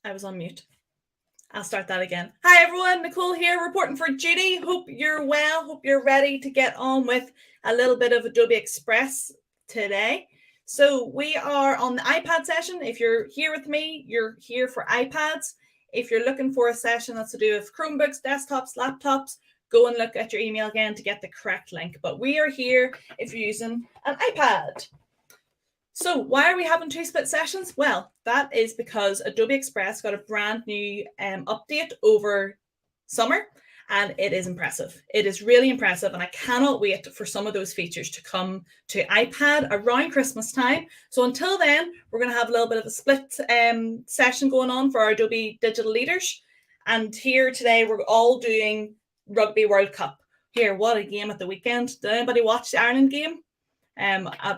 I was on mute. I'll start that again. Hi everyone, Nicole here reporting for duty. Hope you're well, hope you're ready to get on with a little bit of Adobe Express today. So we are on the iPad session. If you're here with me, you're here for iPads. If you're looking for a session that's to do with Chromebooks, desktops, laptops, go and look at your email again to get the correct link. But we are here if you're using an iPad. So why are we having two split sessions? Well, that is because Adobe Express got a brand new update over summer, and it is impressive. It is really impressive, and I cannot wait for some of those features to come to iPad around Christmas time. So until then, we're going to have a little bit of a split session going on for our Adobe digital leaders. And here today, we're all doing Rugby World Cup. Here, what a game at the weekend. Did anybody watch the Ireland game?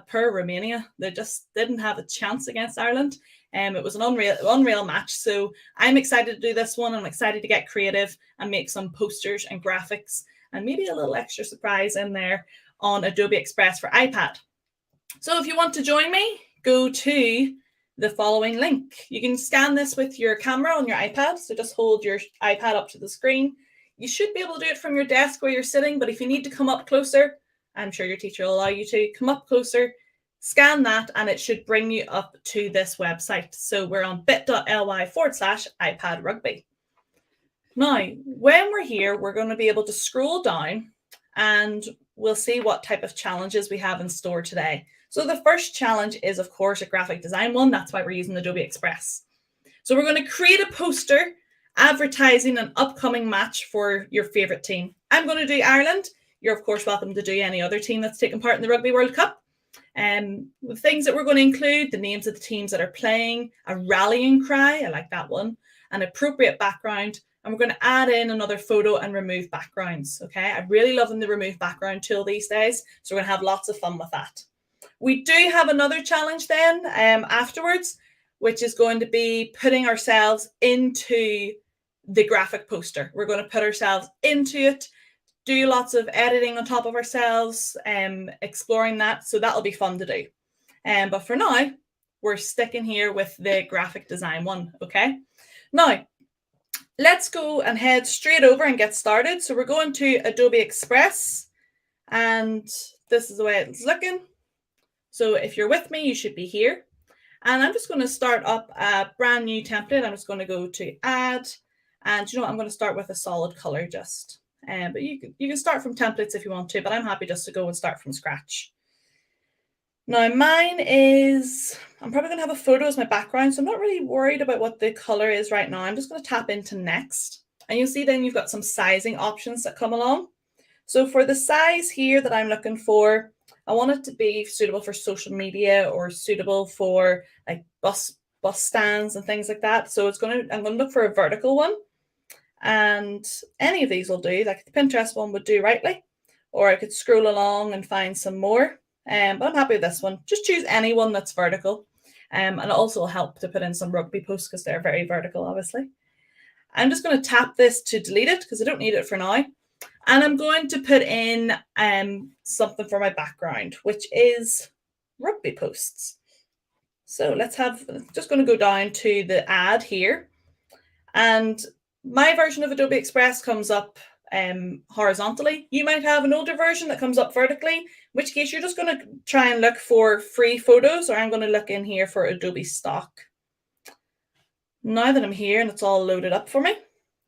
Per Romania, they just didn't have a chance against Ireland. It was an unreal match. So I'm excited to do this one. I'm excited to get creative and make some posters and graphics and maybe a little extra surprise in there on Adobe Express for iPad. So if you want to join me, go to the following link. You can scan this with your camera on your iPad. So just hold your iPad up to the screen. You should be able to do it from your desk where you're sitting, but if you need to come up closer, I'm sure your teacher will allow you to come up closer, scan that, and it should bring you up to this website. So we're on bit.ly/iPad Rugby. Now, when we're here, we're going to be able to scroll down and we'll see what type of challenges we have in store today. So the first challenge is, of course, a graphic design one. That's why we're using Adobe Express. So we're going to create a poster advertising an upcoming match for your favorite team. I'm going to do Ireland. You're, of course, welcome to do any other team that's taken part in the Rugby World Cup. The things that we're going to include, the names of the teams that are playing, a rallying cry, I like that one, an appropriate background, and we're going to add in another photo and remove backgrounds, okay? I'm really loving the remove background tool these days, so we're going to have lots of fun with that. We do have another challenge then afterwards, which is going to be putting ourselves into the graphic poster. We're going to put ourselves into it, do lots of editing on top of ourselves, exploring that. So that'll be fun to do. But for now, we're sticking here with the graphic design one, okay? Now, let's go and head straight over and get started. So we're going to Adobe Express, and this is the way it's looking. So if you're with me, you should be here. And I'm just going to start up a brand new template. I'm just going to go to Add, and you know what? I'm going to start with a solid color just. But you can start from templates if you want to, but I'm happy just to go and start from scratch. Now mine is, I'm probably going to have a photo as my background, so I'm not really worried about what the color is right now. I'm just going to tap into next, and you'll see then you've got some sizing options that come along. So for the size here that I'm looking for, I want it to be suitable for social media or suitable for like bus stands and things like that. So I'm going to look for a vertical one. And any of these will do, like the Pinterest one would do rightly, or I could scroll along and find some more. But I'm happy with this one. Just choose any one that's vertical. And it also will help to put in some rugby posts because they're very vertical, obviously. I'm just going to tap this to delete it because I don't need it for now. And I'm going to put in something for my background, which is rugby posts. So just going to go down to the ad here. And my version of Adobe Express comes up horizontally. You might have an older version that comes up vertically, in which case you're just going to try and look for free photos, or I'm going to look in here for Adobe stock. Now that I'm here and it's all loaded up for me,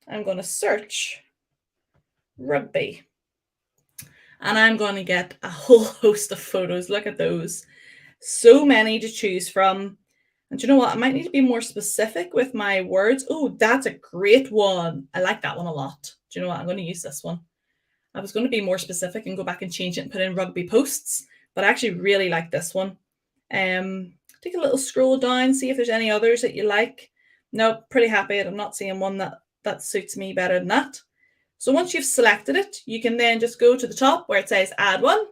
I'm going to search rugby. And I'm going to get a whole host of photos. Look at those. So many to choose from. And you know what? I might need to be more specific with my words. Oh, that's a great one. I like that one a lot. Do you know what? I'm going to use this one. I was going to be more specific and go back and change it and put in rugby posts, but I actually really like this one. Take a little scroll down, see if there's any others that you like. Nope, pretty happy. I'm not seeing one that suits me better than that. So once you've selected it, you can then just go to the top where it says add one.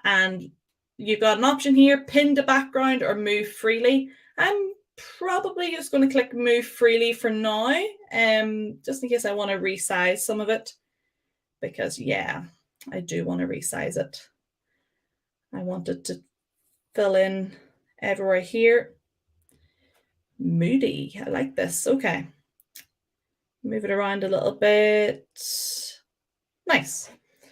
And you've got an option here, pin to background or move freely. I'm probably just going to click move freely for now, just in case I want to resize some of it, because yeah, I do want to resize it. I want it to fill in everywhere here. Moody. I like this. Okay. Move it around a little bit. Nice.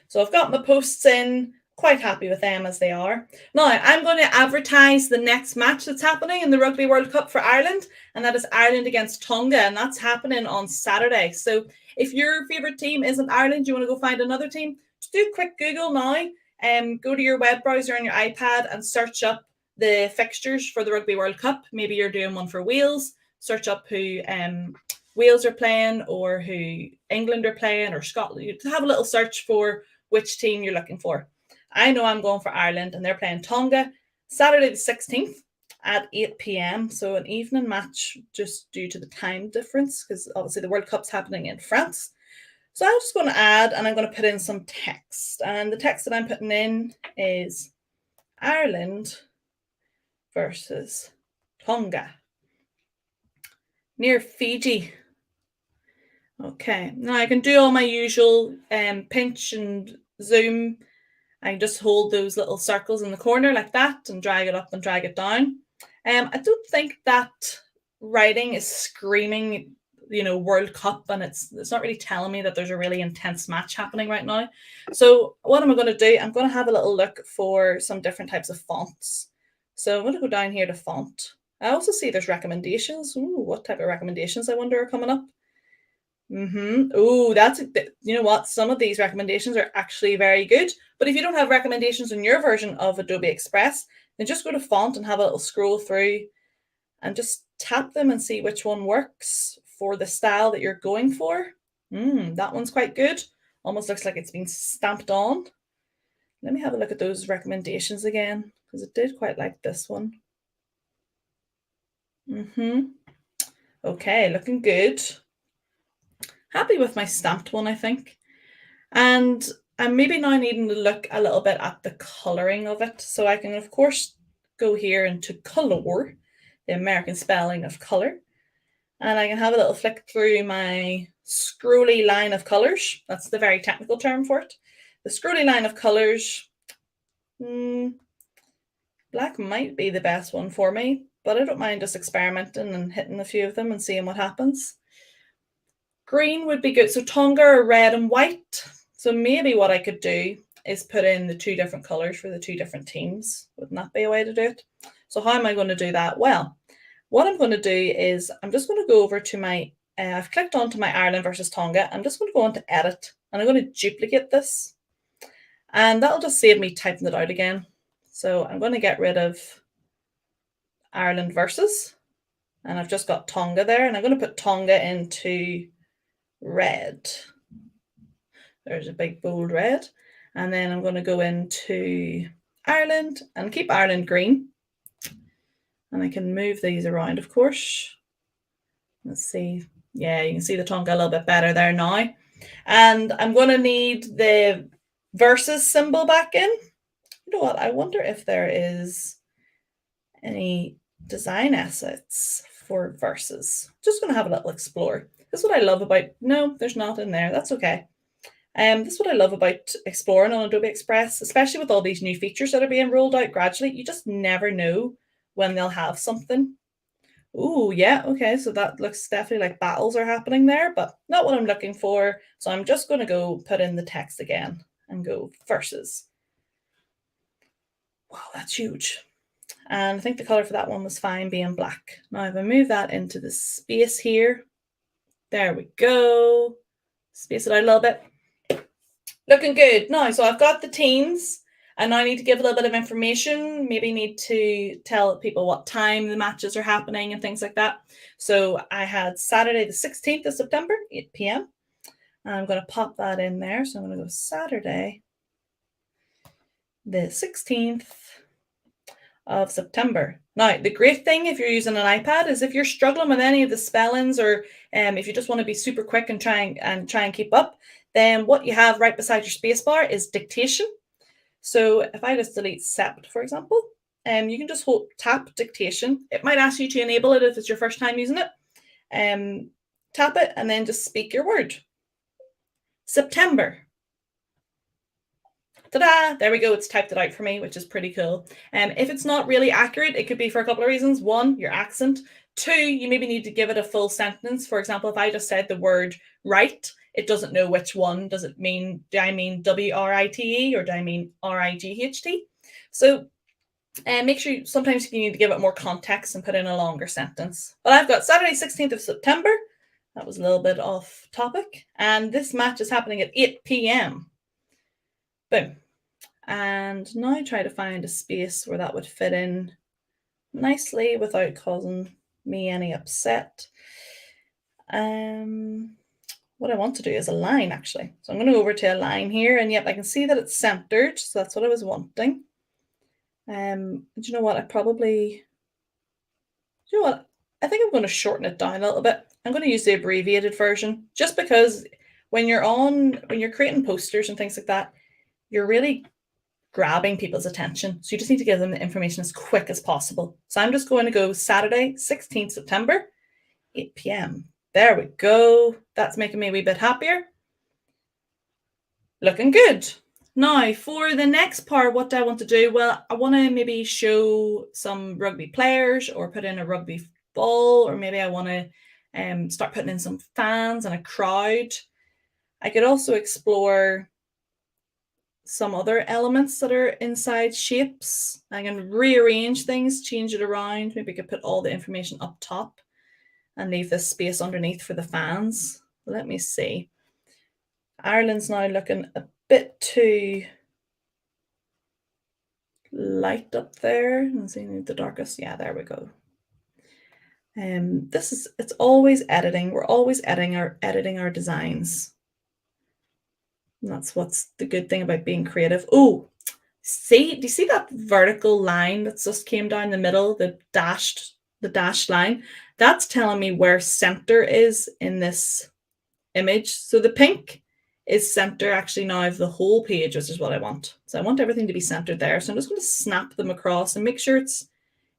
So I've got my posts in, quite happy with them as they are. Now I'm going to advertise the next match that's happening in the Rugby World Cup for Ireland, and that is Ireland against Tonga, and that's happening on Saturday. So if your favourite team isn't Ireland, you want to go find another team, just do a quick Google now, go to your web browser on your iPad and search up the fixtures for the Rugby World Cup. Maybe you're doing one for Wales, search up who Wales are playing or who England are playing or Scotland. You have a little search for which team you're looking for. I know I'm going for Ireland, and they're playing Tonga Saturday the 16th at 8 p.m. So an evening match just due to the time difference, because obviously the World Cup's happening in France. So I'm just going to add, and I'm going to put in some text. And the text that I'm putting in is Ireland versus Tonga near Fiji. Okay, now I can do all my usual pinch and zoom. I can just hold those little circles in the corner like that and drag it up and drag it down. I don't think that writing is screaming, World Cup, and it's not really telling me that there's a really intense match happening right now. So what am I going to do? I'm going to have a little look for some different types of fonts. So I'm going to go down here to font. I also see there's recommendations. Ooh, what type of recommendations I wonder are coming up? Oh, you know what? Some of these recommendations are actually very good. But if you don't have recommendations in your version of Adobe Express, then just go to font and have a little scroll through and just tap them and see which one works for the style that you're going for. That one's quite good. Almost looks like it's been stamped on. Let me have a look at those recommendations again, because I did quite like this one. Okay, looking good. Happy with my stamped one, I think. And I'm maybe now needing to look a little bit at the colouring of it. So I can, of course, go here into colour, the American spelling of colour. And I can have a little flick through my scrolly line of colours. That's the very technical term for it. The scrolly line of colours. Black might be the best one for me, but I don't mind just experimenting and hitting a few of them and seeing what happens. Green would be good. So Tonga are red and white. So maybe what I could do is put in the two different colours for the two different teams. Wouldn't that be a way to do it? So how am I going to do that? Well, what I'm going to do is I'm just going to go over to my, I've clicked onto my Ireland versus Tonga. I'm just going to go into edit and I'm going to duplicate this. And that'll just save me typing it out again. So I'm going to get rid of Ireland versus, and I've just got Tonga there, and I'm going to put Tonga into red. There's a big bold red. And then I'm going to go into Ireland and keep Ireland green. And I can move these around, of course. Let's see. Yeah, you can see the Tonga a little bit better there now. And I'm going to need the versus symbol back in. You know what? I wonder if there is any design assets for versus. Just going to have a little explore. This is what I love about, no, there's not in there. That's okay. This is what I love about exploring on Adobe Express, especially with all these new features that are being rolled out gradually. You just never know when they'll have something. Ooh, yeah, okay, so that looks definitely like battles are happening there, but not what I'm looking for. So I'm just going to go put in the text again and go versus. Wow, that's huge. And I think the color for that one was fine being black. Now if I move that into the space here, there we go. Space it out a little bit. Looking good. Now, so I've got the teams, and now I need to give a little bit of information. Maybe need to tell people what time the matches are happening and things like that. So I had Saturday the 16th of September, 8 p.m. And I'm going to pop that in there. So I'm going to go Saturday the 16th of September. Now, the great thing if you're using an iPad is if you're struggling with any of the spellings, or if you just want to be super quick and try and keep up, then what you have right beside your spacebar is dictation. So if I just delete sept, for example, you can just tap dictation. It might ask you to enable it if it's your first time using it. Tap it and then just speak your word. September. Ta-da! There we go. It's typed it out for me, which is pretty cool. If it's not really accurate, it could be for a couple of reasons. One, your accent. Two, you maybe need to give it a full sentence. For example, if I just said the word right, it doesn't know which one. Does it mean, do I mean W-R-I-T-E or do I mean R-I-G-H-T? So make sure sometimes you need to give it more context and put in a longer sentence. But I've got Saturday, 16th of September. That was a little bit off topic. And this match is happening at 8 p.m. Boom. And now try to find a space where that would fit in nicely without causing me any upset. What I want to do is a line, actually. So I'm going to go over to a line here, and yep, I can see that it's centered. So that's what I was wanting. Do you know what? I think I'm going to shorten it down a little bit. I'm going to use the abbreviated version just because when you're creating posters and things like that, you're really grabbing people's attention. So you just need to give them the information as quick as possible. So I'm just going to go Saturday, 16th September, 8 p.m. There we go. That's making me a wee bit happier. Looking good. Now, for the next part, what do I want to do? Well, I want to maybe show some rugby players or put in a rugby ball, or maybe I want to start putting in some fans and a crowd. I could also explore some other elements that are inside shapes. I can rearrange things, change it around. Maybe I could put all the information up top and leave this space underneath for the fans. Let me see. Ireland's now looking a bit too light up there. Let's see, the darkest. Yeah, there we go. It's always editing. We're always editing our designs. And that's what's the good thing about being creative. Oh, do you see that vertical line that's just came down the middle, the dashed line? That's telling me where center is in this image. So the pink is center actually now of the whole page, which is what I want. So I want everything to be centered there. So I'm just going to snap them across and make sure it's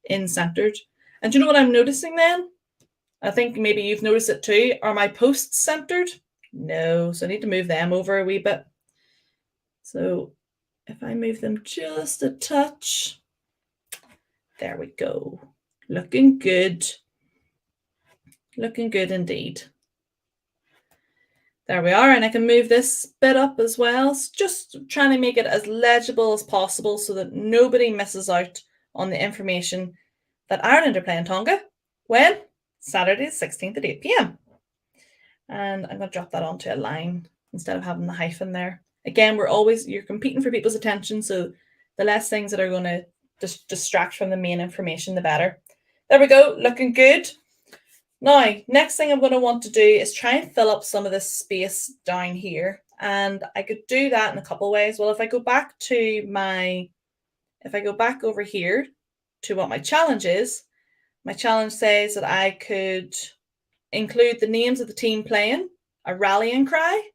in centered. And do you know what I'm noticing then? I think maybe you've noticed it too. Are my posts centered? No, so I need to move them over a wee bit. So if I move them just a touch, there we go. Looking good. Looking good indeed. There we are, and I can move this bit up as well. So just trying to make it as legible as possible so that nobody misses out on the information that Ireland are playing Tonga when? Saturday the 16th at 8 p.m. And I'm going to drop that onto a line instead of having the hyphen there. Again, you're competing for people's attention, so the less things that are going to distract from the main information, the better. There we go, looking good. Now, next thing I'm going to want to do is try and fill up some of this space down here. And I could do that in a couple of ways. Well, if I go back over here to what my challenge is, my challenge says that I could include the names of the team playing, a rallying cry,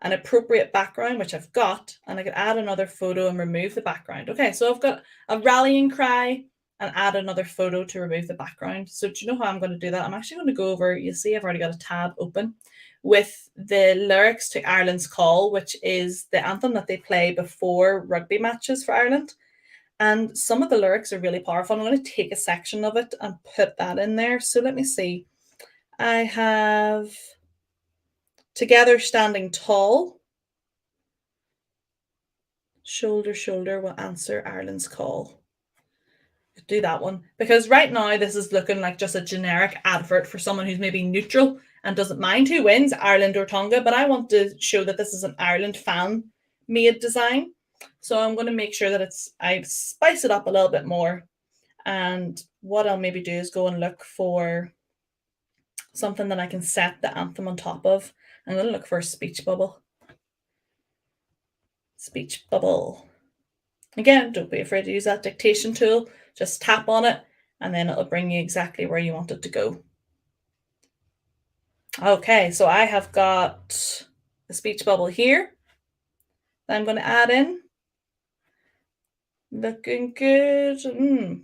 an appropriate background, which I've got, and I could add another photo and remove the background. Okay, so I've got a rallying cry and add another photo to remove the background. So do you know how I'm going to do that? I'm actually going to go over, you see I've already got a tab open with the lyrics to Ireland's Call, which is the anthem that they play before rugby matches for Ireland. And some of the lyrics are really powerful. I'm going to take a section of it and put that in there. So let me see. I have Together Standing Tall. Shoulder, shoulder will answer Ireland's call. Do that one. Because right now this is looking like just a generic advert for someone who's maybe neutral and doesn't mind who wins, Ireland or Tonga. But I want to show that this is an Ireland fan-made design. So I'm going to make sure that I spice it up a little bit more. And what I'll maybe do is go and look for something that I can set the anthem on top of. I'm going to look for a speech bubble. Speech bubble. Again, don't be afraid to use that dictation tool. Just tap on it and then it'll bring you exactly where you want it to go. Okay, so I have got the speech bubble here that I'm going to add in. Looking good. Do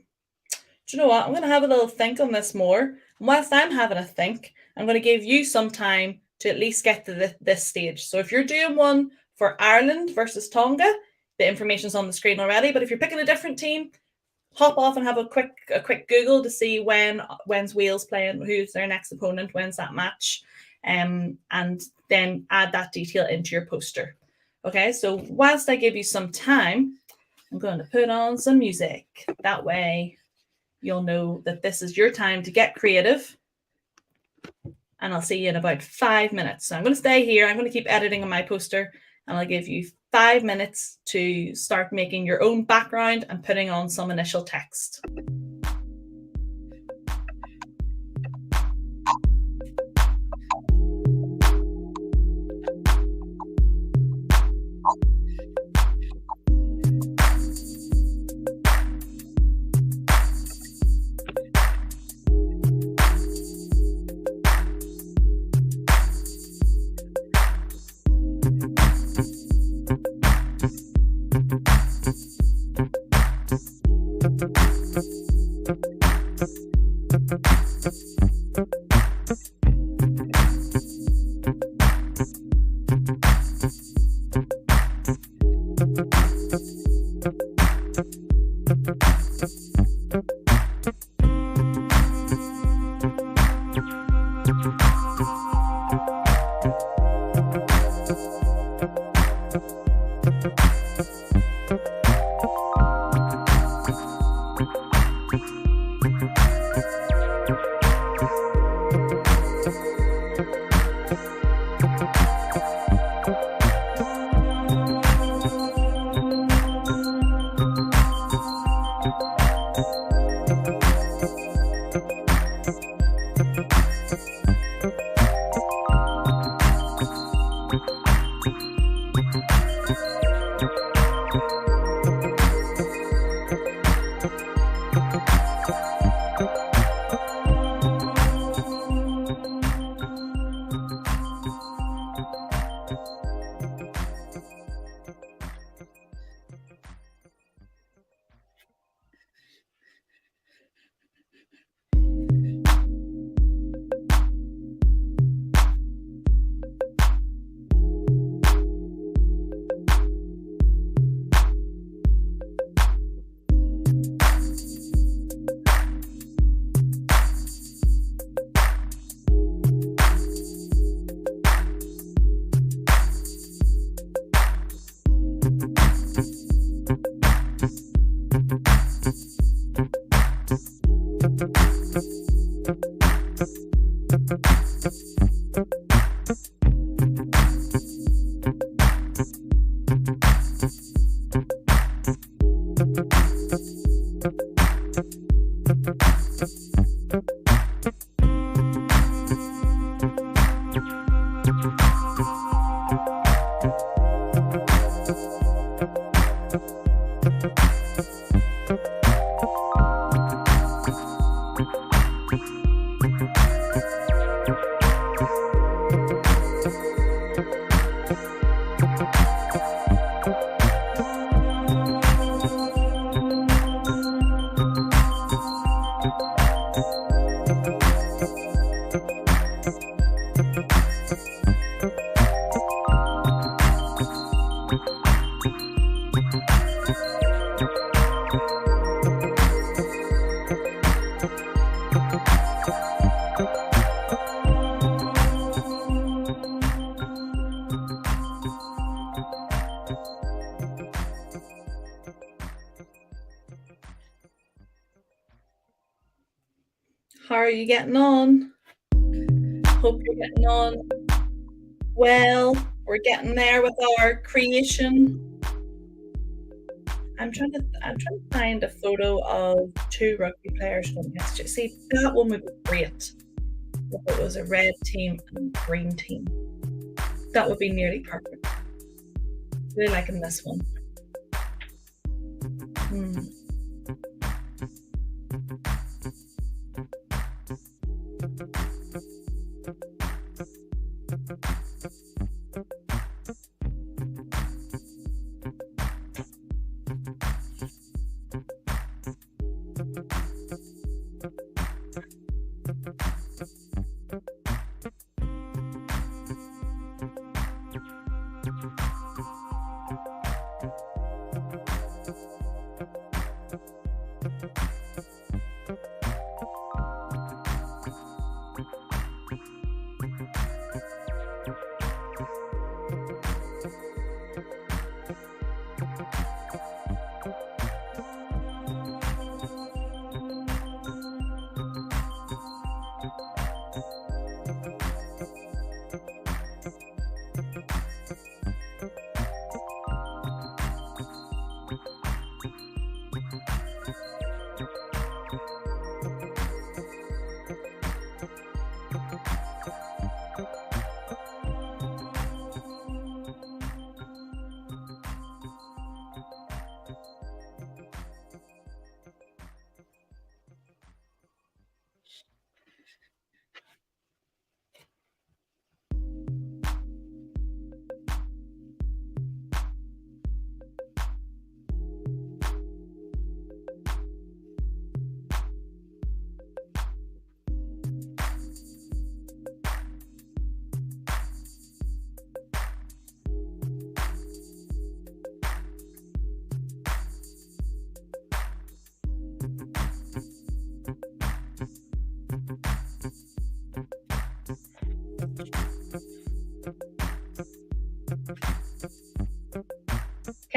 you know what? I'm going to have a little think on this more. And whilst I'm having a think, I'm going to give you some time to at least get to this stage. So if you're doing one for Ireland versus Tonga. The information's on the screen already, but if you're picking a different team, hop off and have a quick Google to see when's Wales playing, who's their next opponent, when's that match, and then add that detail into your poster. Okay, so whilst I give you some time, I'm going to put on some music. That way you'll know that this is your time to get creative. And I'll see you in about 5 minutes. So I'm going to stay here. I'm going to keep editing on my poster, and I'll give you 5 minutes to start making your own background and putting on some initial text. How are you getting on? Hope you're getting on well. We're getting there with our creation. I'm trying to find a photo of two rugby players going against you. See, that one would be great if it was a red team and green team. That would be nearly perfect. Really liking this one.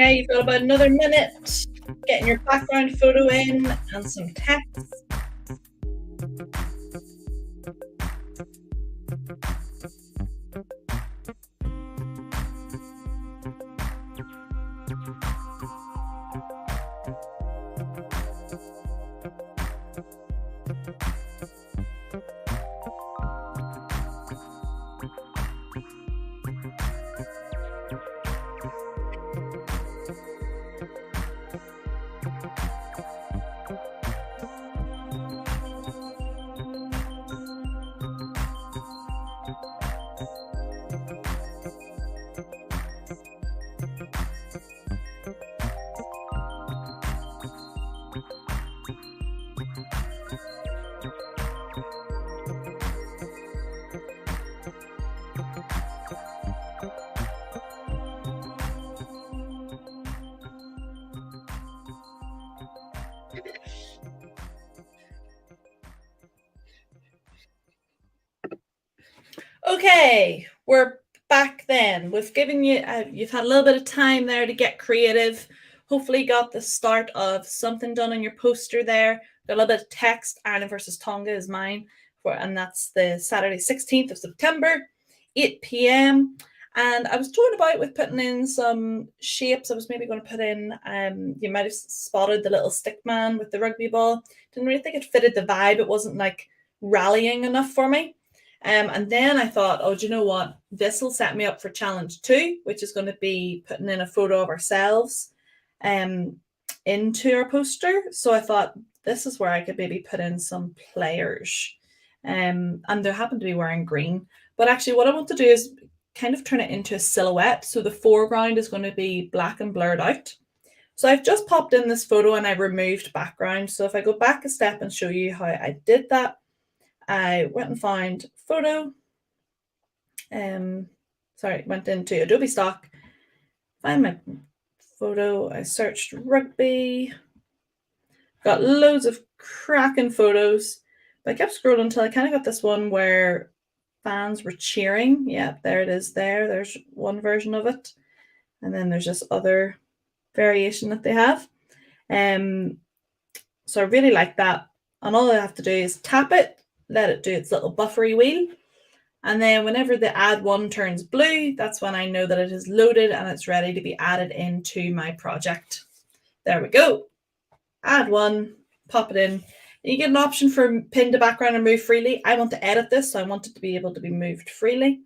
Okay, you've got about another minute. Getting your background photo in and some text. Okay, we're back then. We've given you, you've had a little bit of time there to get creative. Hopefully got the start of something done on your poster there. Got a little bit of text. Ireland versus Tonga is mine, and that's the Saturday 16th of September, 8 p.m. And I was toying about with putting in some shapes. I was maybe going to put in, you might have spotted the little stick man with the rugby ball. Didn't really think it fitted the vibe. It wasn't like rallying enough for me. And then I thought, oh, do you know what? This will set me up for challenge 2, which is going to be putting in a photo of ourselves into our poster. So I thought this is where I could maybe put in some players. And they happen to be wearing green. But actually what I want to do is kind of turn it into a silhouette. So the foreground is going to be black and blurred out. So I've just popped in this photo and I removed background. So if I go back a step and show you how I did that, I went and found photo. Went into Adobe stock, find my photo. I searched rugby, got loads of cracking photos, but I kept scrolling until I kind of got this one where fans were cheering. Yeah, there it is there. There's one version of it. And then there's this other variation that they have. So I really like that. And all I have to do is tap it, let it do its little buffery wheel. And then whenever the add one turns blue, that's when I know that it is loaded and it's ready to be added into my project. There we go. Add one, pop it in. You get an option for pin to background and move freely. I want to edit this, so I want it to be able to be moved freely.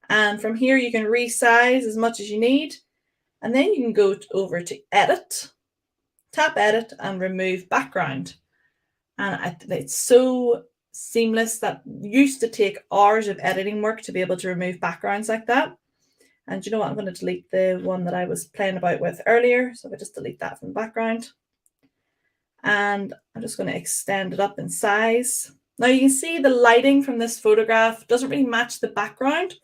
And from here, you can resize as much as you need. And then you can go over to edit, tap edit and remove background. And it's so seamless. That used to take hours of editing work to be able to remove backgrounds like that. And you know what? I'm going to delete the one that I was playing about with earlier. So if I just delete that from the background. And I'm just going to extend it up in size. Now you can see the lighting from this photograph doesn't really match the background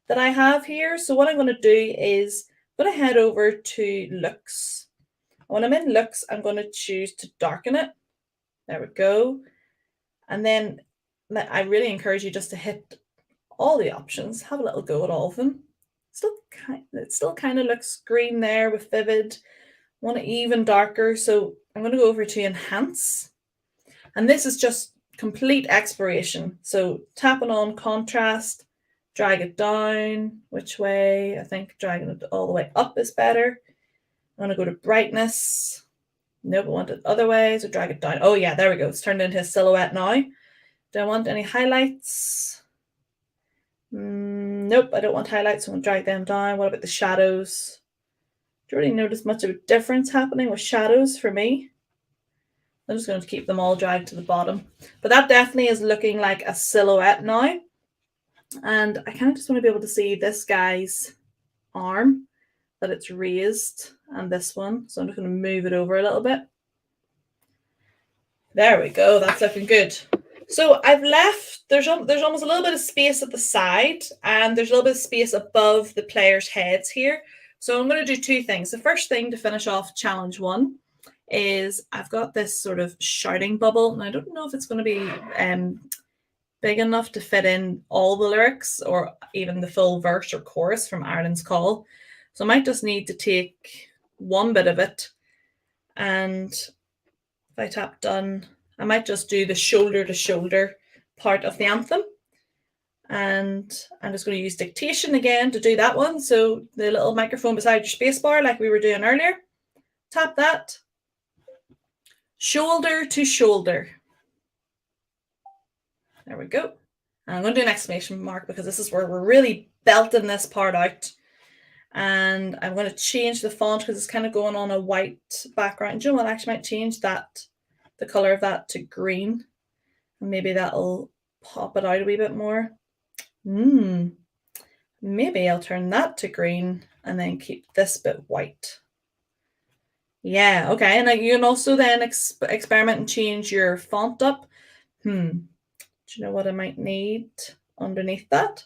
that I have here. So what I'm going to do is I'm going to head over to looks. When I'm in looks, I'm going to choose to darken it. There we go. And then I really encourage you just to hit all the options, have a little go at all of them. It still kind of looks green there with vivid. I want it even darker. So I'm going to go over to enhance. And this is just complete exploration. So tapping on contrast, drag it down. Which way? I think dragging it all the way up is better. I'm going to go to brightness. Nope, I want it other way, so drag it down. Oh yeah, there we go. It's turned into a silhouette now. Do I want any highlights? Nope, I don't want highlights, so I'm going to drag them down. What about the shadows? Do you really notice much of a difference happening with shadows for me? I'm just going to keep them all dragged to the bottom. But that definitely is looking like a silhouette now. And I kind of just want to be able to see this guy's arm, that it's raised, and this one. So I'm just going to move it over a little bit. There we go. That's looking good. So I've left, there's almost a little bit of space at the side, and there's a little bit of space above the players' heads here. So I'm going to do two things. The first thing to finish off challenge 1 is I've got this sort of shouting bubble, and I don't know if it's going to be big enough to fit in all the lyrics or even the full verse or chorus from Ireland's Call. So I might just need to take one bit of it. And if I tap done, I might just do the shoulder to shoulder part of the anthem. And I'm just going to use dictation again to do that one. So the little microphone beside your spacebar, like we were doing earlier, tap that. Shoulder to shoulder. There we go. And I'm going to do an exclamation mark because this is where we're really belting this part out. And I'm going to change the font because it's kind of going on a white background. Do you know what? I actually might change that, the color of that to green. And maybe that'll pop it out a wee bit more. Maybe I'll turn that to green and then keep this bit white. Yeah, okay. And you can also then experiment and change your font up. Do you know what I might need underneath that?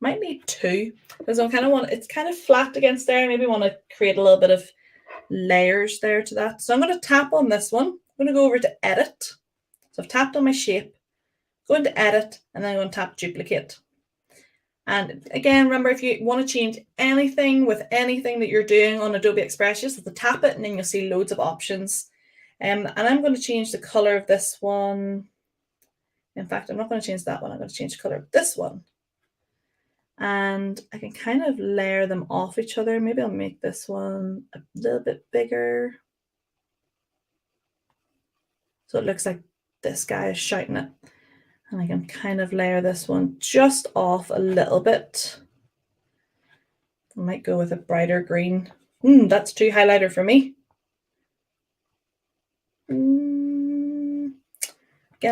Might need two because I kind of want, it's kind of flat against there. Maybe want to create a little bit of layers there to that. So I'm going to tap on this one. I'm going to go over to edit. So I've tapped on my shape, go into edit, and then I'm going to tap duplicate. And again, remember, if you want to change anything with anything that you're doing on Adobe Express, just have to tap it and then you'll see loads of options. And I'm going to change the color of this one. In fact, I'm not going to change that one. I'm going to change the color of this one. And I can kind of layer them off each other. Maybe I'll make this one a little bit bigger. So it looks like this guy is shouting it. And I can kind of layer this one just off a little bit. I might go with a brighter green. That's too highlighter for me. Again,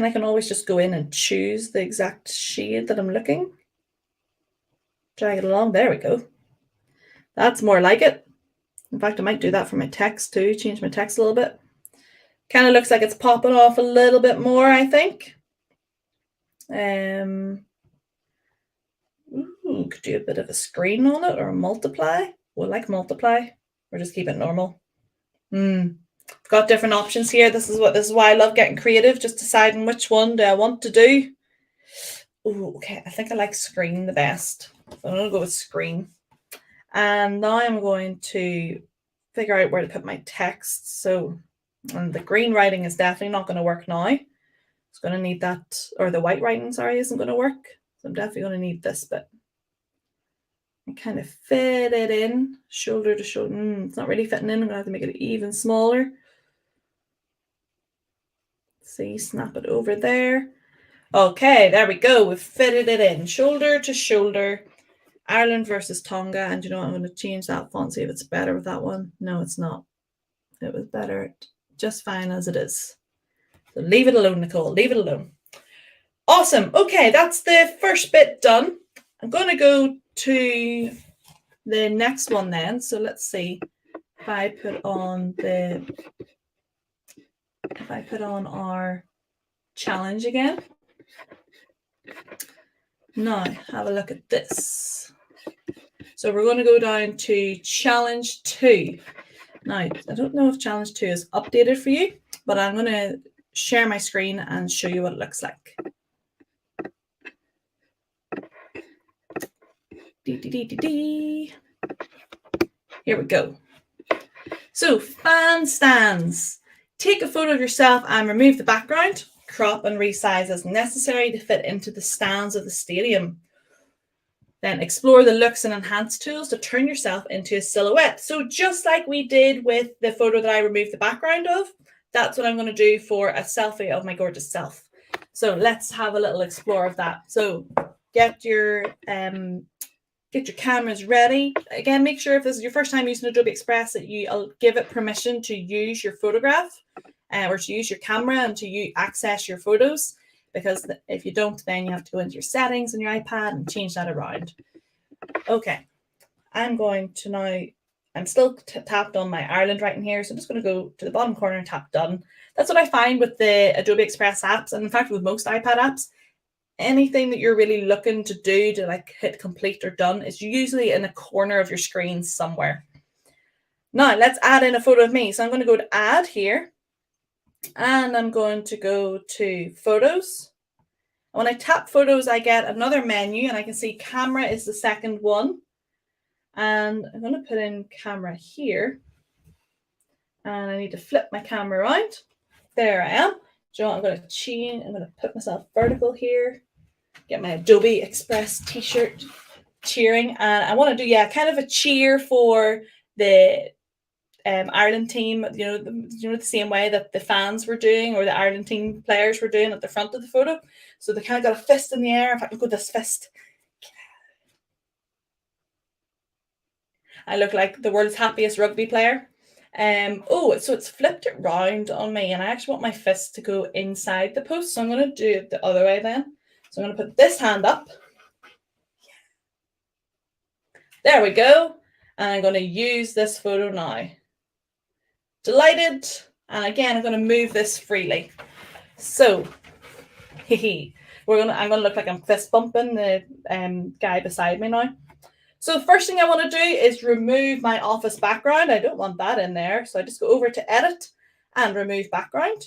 I can always just go in and choose the exact shade that I'm looking. Drag it along. There we go. That's more like it. In fact, I might do that for my text too. Change my text a little bit. Kind of looks like it's popping off a little bit more, I think. Could do a bit of a screen on it or a multiply. We'll like multiply or just keep it normal. Got different options here. This is why I love getting creative, just deciding which one do I want to do. Okay, I think I like screen the best. So I'm going to go with screen. And now I'm going to figure out where to put my text. So, and the green writing is definitely not going to work now. It's going to need that, or the white writing, sorry, isn't going to work. So I'm definitely going to need this bit. And kind of fit it in, shoulder to shoulder. It's not really fitting in. I'm going to have to make it even smaller. See, snap it over there. Okay, there we go. We've fitted it in, shoulder to shoulder. Ireland versus Tonga. And you know what? I'm going to change that font, see if it's better with that one. No, it's not. It was better just fine as it is. So leave it alone, Nicole. Leave it alone. Awesome. Okay, that's the first bit done. I'm going to go to the next one then. So let's see if I put on our challenge again. Now have a look at this. So we're going to go down to challenge 2. Now, I don't know if challenge 2 is updated for you, but I'm going to share my screen and show you what it looks like. Here we go. So fan stands. Take a photo of yourself and remove the background. Crop and resize as necessary to fit into the stands of the stadium. Then explore the looks and enhance tools to turn yourself into a silhouette. So just like we did with the photo that I removed the background of, that's what I'm going to do for a selfie of my gorgeous self. So let's have a little explore of that. So get your cameras ready. Again, make sure if this is your first time using Adobe Express that you'll give it permission to use your photograph or to use your camera and to access your photos. Because if you don't, then you have to go into your settings on your iPad and change that around. Okay, I'm going to now, I'm still tapped on my Ireland right in here. So I'm just going to go to the bottom corner and tap done. That's what I find with the Adobe Express apps. And in fact, with most iPad apps, anything that you're really looking to do to like hit complete or done is usually in a corner of your screen somewhere. Now let's add in a photo of me. So I'm going to go to add here. And I'm going to go to photos. And when I tap photos, I get another menu and I can see camera is the second one. And I'm going to put in camera here. And I need to flip my camera around. There I am. Do you know what? I'm going to change. I'm going to put myself vertical here. Get my Adobe Express t-shirt cheering. And I want to do, kind of a cheer for the Ireland team, the same way that the fans were doing or the Ireland team players were doing at the front of the photo. So they kind of got a fist in the air. If I can go this fist, I look like the world's happiest rugby player. So it's flipped it round on me, and I actually want my fist to go inside the post. So I'm going to do it the other way then. So I'm going to put this hand up. There we go. And I'm going to use this photo now. Delighted. And again, I'm going to move this freely. So, I'm going to look like I'm fist bumping the guy beside me now. So the first thing I want to do is remove my office background. I don't want that in there. So I just go over to edit and remove background.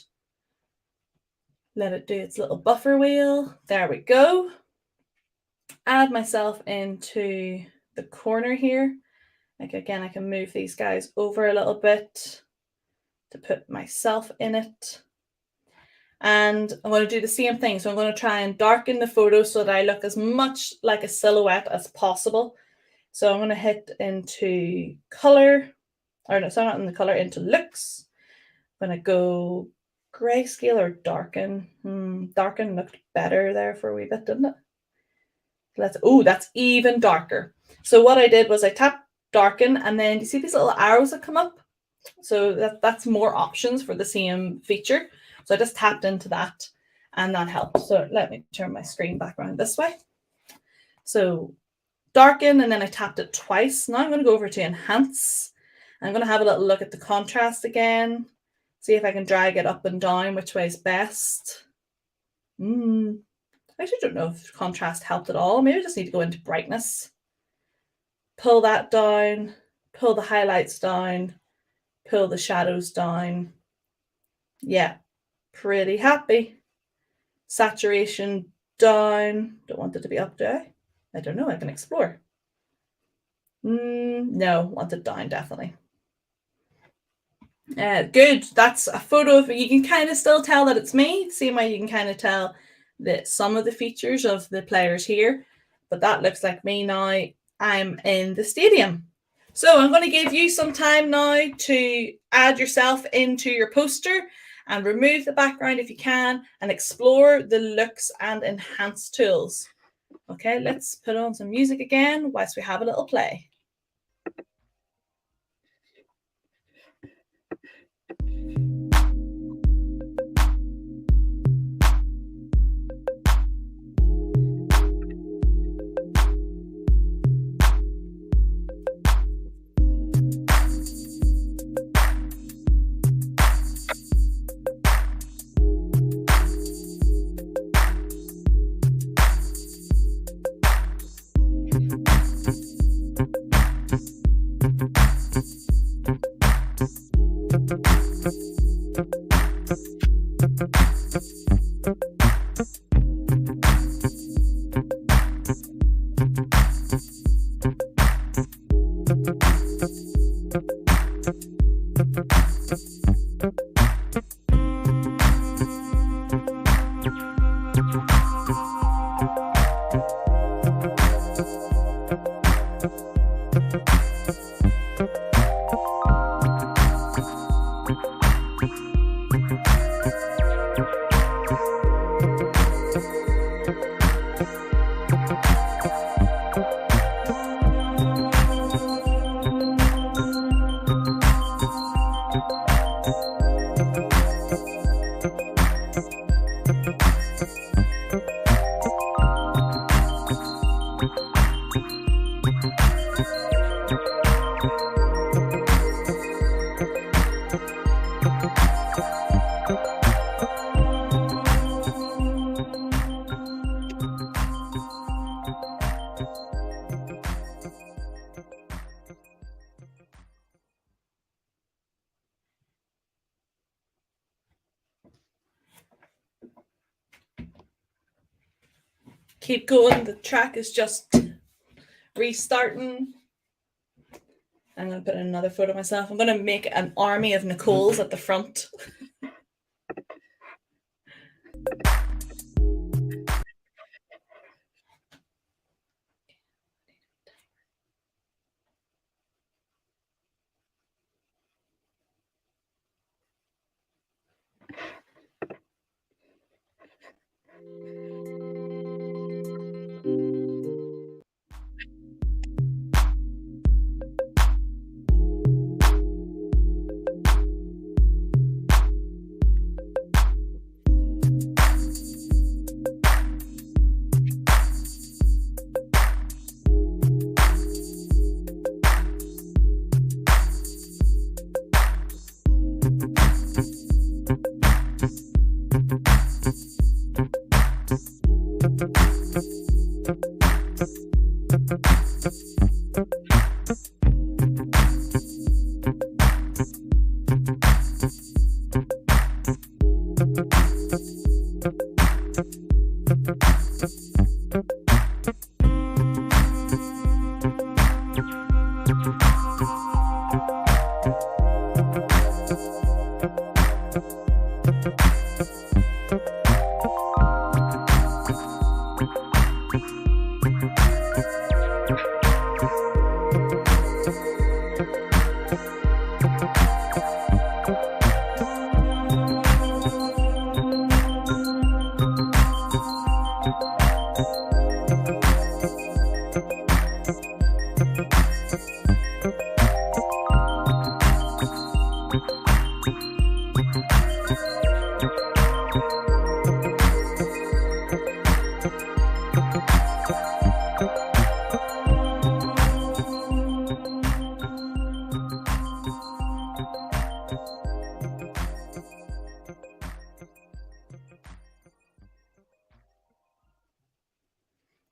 Let it do its little buffer wheel. There we go. Add myself into the corner here. Like again, I can move these guys over a little bit to put myself in it. And I'm going to do the same thing. So I'm going to try and darken the photo so that I look as much like a silhouette as possible. So I'm going to hit into color, or no, sorry, not in the color, into looks. I'm going to go grayscale or darken. Darken looked better there for a wee bit, didn't it? That's even darker. So what I did was I tapped darken, and then you see these little arrows that come up? So that's more options for the same feature. So I just tapped into that, and that helped. So let me turn my screen back around this way. So darken, and then I tapped it twice. Now I'm going to go over to enhance. I'm going to have a little look at the contrast again. See if I can drag it up and down, which way is best. I actually don't know if contrast helped at all. Maybe I just need to go into brightness. Pull that down, pull the highlights down, pull the shadows down. Yeah, pretty happy. Saturation down. Don't want it to be up, do I? I don't know. I can explore. No, want it down, definitely. Good. That's a photo of it. You can kind of still tell that it's me. Same way you can kind of tell that some of the features of the players here, but that looks like me now. I'm in the stadium. So I'm going to give you some time now to add yourself into your poster and remove the background if you can and explore the looks and enhance tools. Okay, let's put on some music again whilst we have a little play. Keep going. The track is just restarting. I'm going to put in another photo of myself. I'm going to make an army of Nicoles at the front.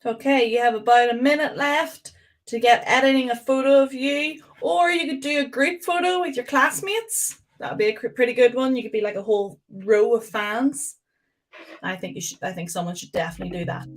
Okay, you have about a minute left to get editing a photo of you, or you could do a group photo with your classmates. That would be a pretty good one. You could be like a whole row of fans. I think someone should definitely do that.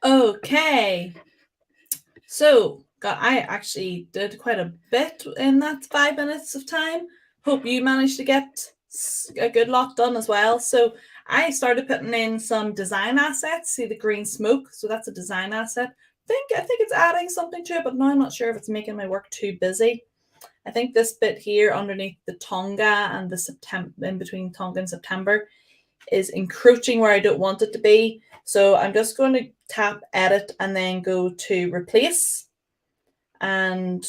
Okay, so I actually did quite a bit in that 5 minutes of time. Hope you managed to get a good lot done as well. So I started putting in some design assets. See the green smoke? So that's a design asset. I think it's adding something to it, but now I'm not sure if it's making my work too busy. I think this bit here underneath the Tonga and the September, in between Tonga and September, is encroaching where I don't want it to be. So I'm just going to tap edit and then go to replace. And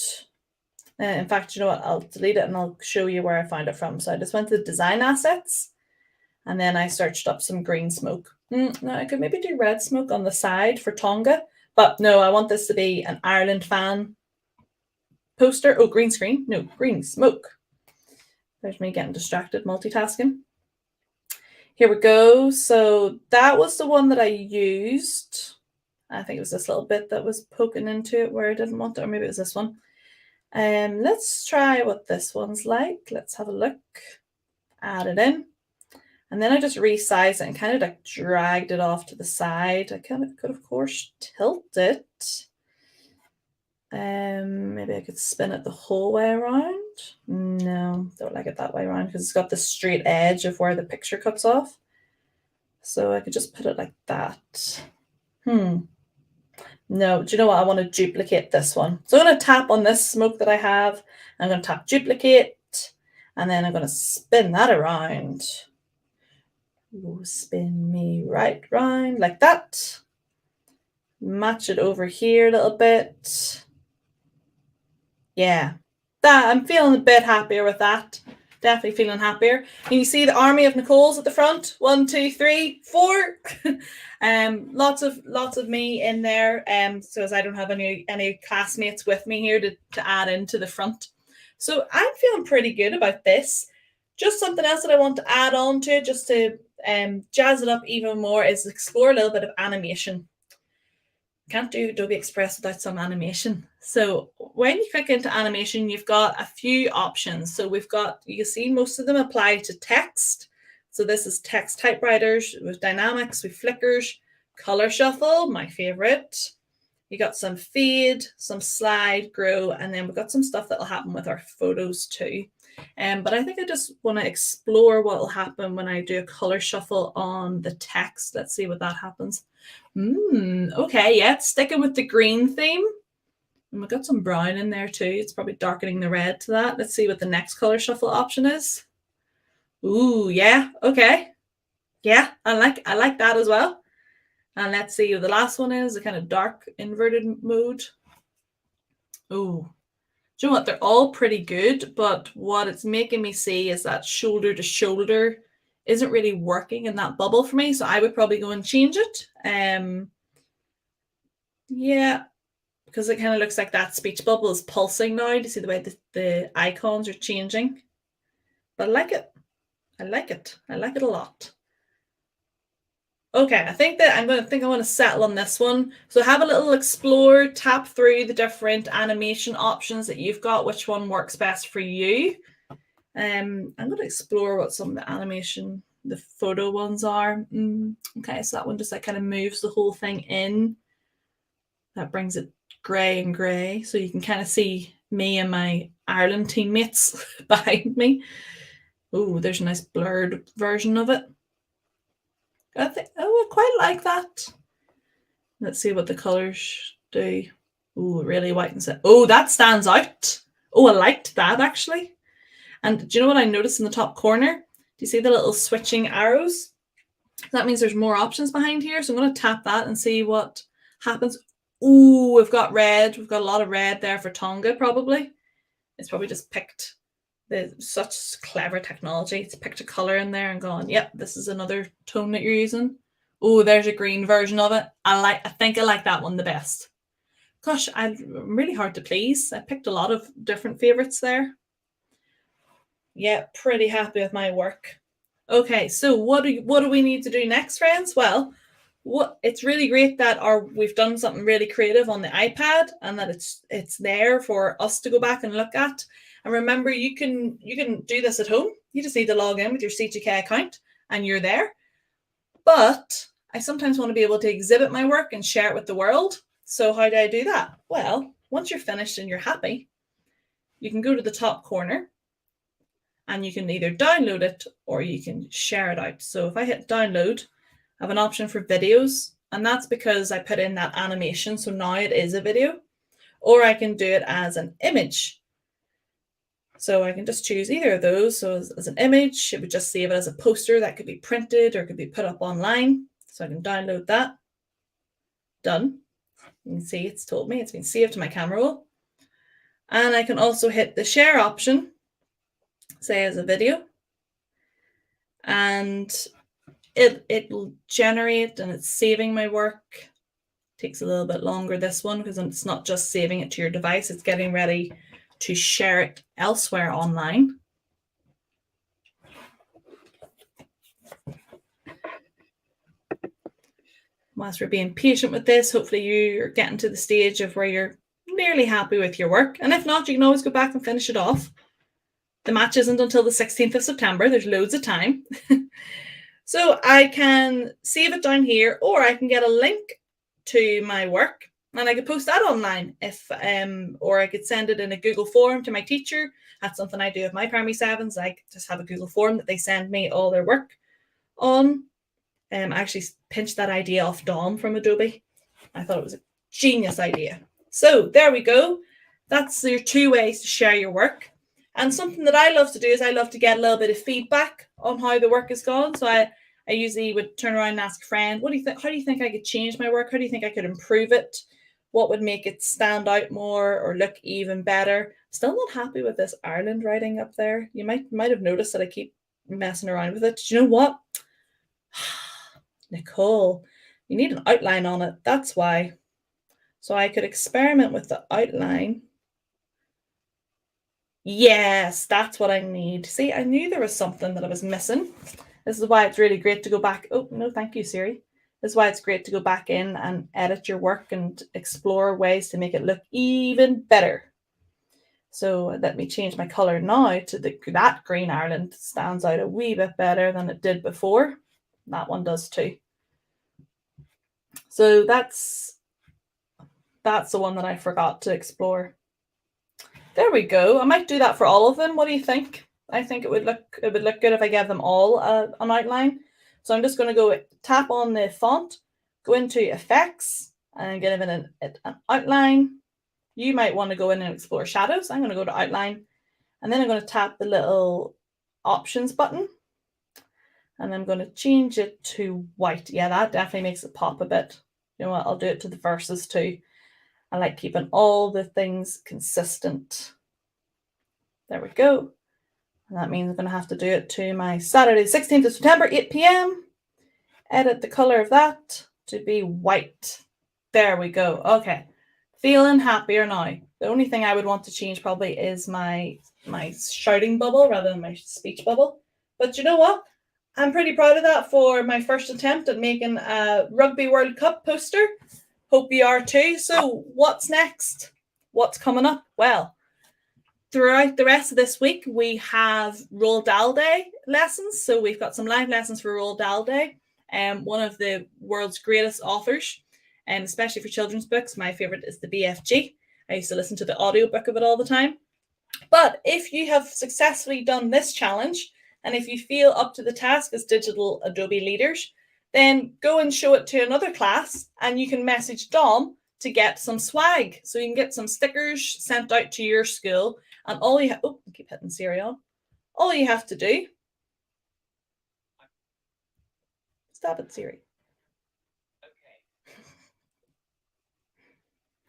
in fact, you know what? I'll delete it and I'll show you where I found it from. So I just went to the design assets and then I searched up some green smoke. No, I could maybe do red smoke on the side for Tonga, but no, I want this to be an Ireland fan poster. Oh, green screen. No, green smoke. There's me getting distracted, multitasking. Here we go. So that was the one that I used. I think it was this little bit that was poking into it where I didn't want it, or maybe it was this one. Let's try what this one's like. Let's have a look. Add it in. And then I just resized it and kind of like dragged it off to the side. I kind of could, of course, tilt it. Maybe I could spin it the whole way around. No, don't like it that way around because it's got the straight edge of where the picture cuts off. So I could just put it like that. No, do you know what? I want to duplicate this one. So I'm going to tap on this smoke that I have. I'm going to tap duplicate, and then I'm going to spin that around. Ooh, spin me right round like that. Match it over here a little bit. Yeah, that I'm feeling a bit happier with that. Definitely feeling happier. And you see the army of Nicole's at the front. 1, 2, 3, 4. Lots of me in there. So as I don't have any classmates with me here to add into the front. So I'm feeling pretty good about this. Just something else that I want to add on to it, just to jazz it up even more, is explore a little bit of animation. Can't do Adobe Express without some animation. So when you click into animation, you've got a few options. So we've got, you can see most of them apply to text. So this is text typewriters with dynamics, with flickers, color shuffle, my favorite. You got some fade, some slide, grow, and then we've got some stuff that'll happen with our photos too. But I think I just want to explore what will happen when I do a color shuffle on the text. Let's see what that happens. Okay, yeah, it's sticking with the green theme. And we've got some brown in there too. It's probably darkening the red to that. Let's see what the next color shuffle option is. Ooh, yeah, okay. Yeah, I like that as well. And let's see what the last one is, a kind of dark inverted mode. Ooh. Do you know what? They're all pretty good, but what it's making me see is that shoulder to shoulder isn't really working in that bubble for me. So I would probably go and change it. Yeah, because it kind of looks like that speech bubble is pulsing now. Do you see the way the icons are changing? But I like it. I like it. I like it a lot. Okay, I think I want to settle on this one. So have a little explore, tap through the different animation options that you've got, which one works best for you. I'm going to explore what some of the animation, the photo ones are. Okay, so that one just like kind of moves the whole thing in. That brings it gray and gray, so you can kind of see me and my Ireland teammates behind me. Oh, there's a nice blurred version of it. I quite like that. Let's see what the colors do. Oh, it really whitens it. Oh, that stands out. Oh, I liked that actually. And do you know what I noticed in the top corner? Do you see the little switching arrows? That means there's more options behind here. So I'm going to tap that and see what happens. Oh, we've got red. We've got a lot of red there for Tonga, probably. It's probably just picked such clever technology. It's picked a color in there and gone, yep, this is another tone that you're using. Oh, there's a green version of it. I think I like that one the best. Gosh, I'm really hard to please. I picked a lot of different favorites there. Yeah, pretty happy with my work. Okay, so what do we need to do next, friends? Well, it's really great that we've done something really creative on the iPad and that it's there for us to go back and look at. And remember, you can do this at home. You just need to log in with your CGK account and you're there. But I sometimes want to be able to exhibit my work and share it with the world. So how do I do that? Well, once you're finished and you're happy, you can go to the top corner and you can either download it or you can share it out. So if I hit download, I have an option for videos, and that's because I put in that animation. So now it is a video, or I can do it as an image. So I can just choose either of those. So as an image, it would just save it as a poster that could be printed or could be put up online. So I can download that. Done. You can see it's told me it's been saved to my camera roll. And I can also hit the share option, say as a video, and it will generate, and it's saving my work. It takes a little bit longer, this one, because it's not just saving it to your device, it's getting ready to share it elsewhere online. whilst we're being patient with this, hopefully you're getting to the stage of where you're nearly happy with your work. And if not, you can always go back and finish it off. The match isn't until the 16th of September. There's loads of time. So I can save it down here, or I can get a link to my work and I could post that online or I could send it in a Google form to my teacher. That's something I do with my primary sevens. I just have a Google form that they send me all their work on. I actually pinched that idea off Dom from Adobe. I thought it was a genius idea. So there we go. That's your 2 ways to share your work. And something that I love to do is I love to get a little bit of feedback on how the work has gone. So I usually would turn around and ask a friend, what do you think? How do you think I could change my work? How do you think I could improve it? What would make it stand out more or look even better? Still not happy with this Ireland writing up there. You might have noticed that I keep messing around with it. Do you know what? Nicole, you need an outline on it. That's why. So I could experiment with the outline. Yes, that's what I need. See, I knew there was something that I was missing. This is why it's really great to go back. Oh, no, thank you, Siri. This is why it's great to go back in and edit your work and explore ways to make it look even better. So let me change my color now to that green Ireland stands out a wee bit better than it did before. That one does too. So that's the one that I forgot to explore. There we go. I might do that for all of them. What do you think? I think it would look good if I gave them all an outline. So I'm just going to go tap on the font, go into effects, and give it an outline. You might want to go in and explore shadows. I'm going to go to outline, and then I'm going to tap the little options button, and I'm going to change it to white. Yeah, that definitely makes it pop a bit. You know what? I'll do it to the verses too. I like keeping all the things consistent. There we go. And that means I'm going to have to do it to my Saturday, 16th of September, 8 p.m. Edit the color of that to be white. There we go. Okay. Feeling happier now. The only thing I would want to change probably is my shouting bubble rather than my speech bubble. But you know what? I'm pretty proud of that for my first attempt at making a Rugby World Cup poster. Hope you are too. So what's next? What's coming up? Well, throughout the rest of this week, we have Roald Dahl Day lessons. So we've got some live lessons for Roald Dahl Day, one of the world's greatest authors, and especially for children's books. My favorite is the BFG. I used to listen to the audiobook of it all the time. But if you have successfully done this challenge, and if you feel up to the task as digital Adobe leaders, then go and show it to another class, and you can message Dom to get some swag. So you can get some stickers sent out to your school, and all you I keep hitting Siri on. All you have to do, stop it, Siri.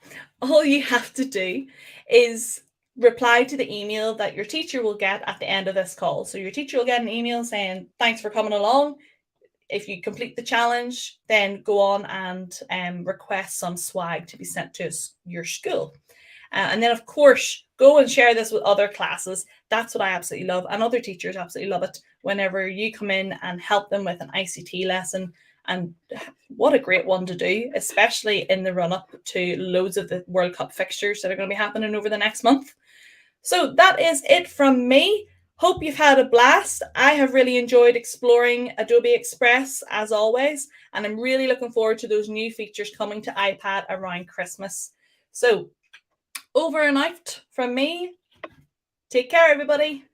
Okay. All you have to do is reply to the email that your teacher will get at the end of this call. So your teacher will get an email saying, thanks for coming along. If you complete the challenge, then go on and request some swag to be sent to your school. And then, of course, go and share this with other classes. That's what I absolutely love. And other teachers absolutely love it whenever you come in and help them with an ICT lesson. And what a great one to do, especially in the run-up to loads of the World Cup fixtures that are going to be happening over the next month. So that is it from me. Hope you've had a blast. I have really enjoyed exploring Adobe Express as always, and I'm really looking forward to those new features coming to iPad around Christmas. So over and out from me. Take care, everybody.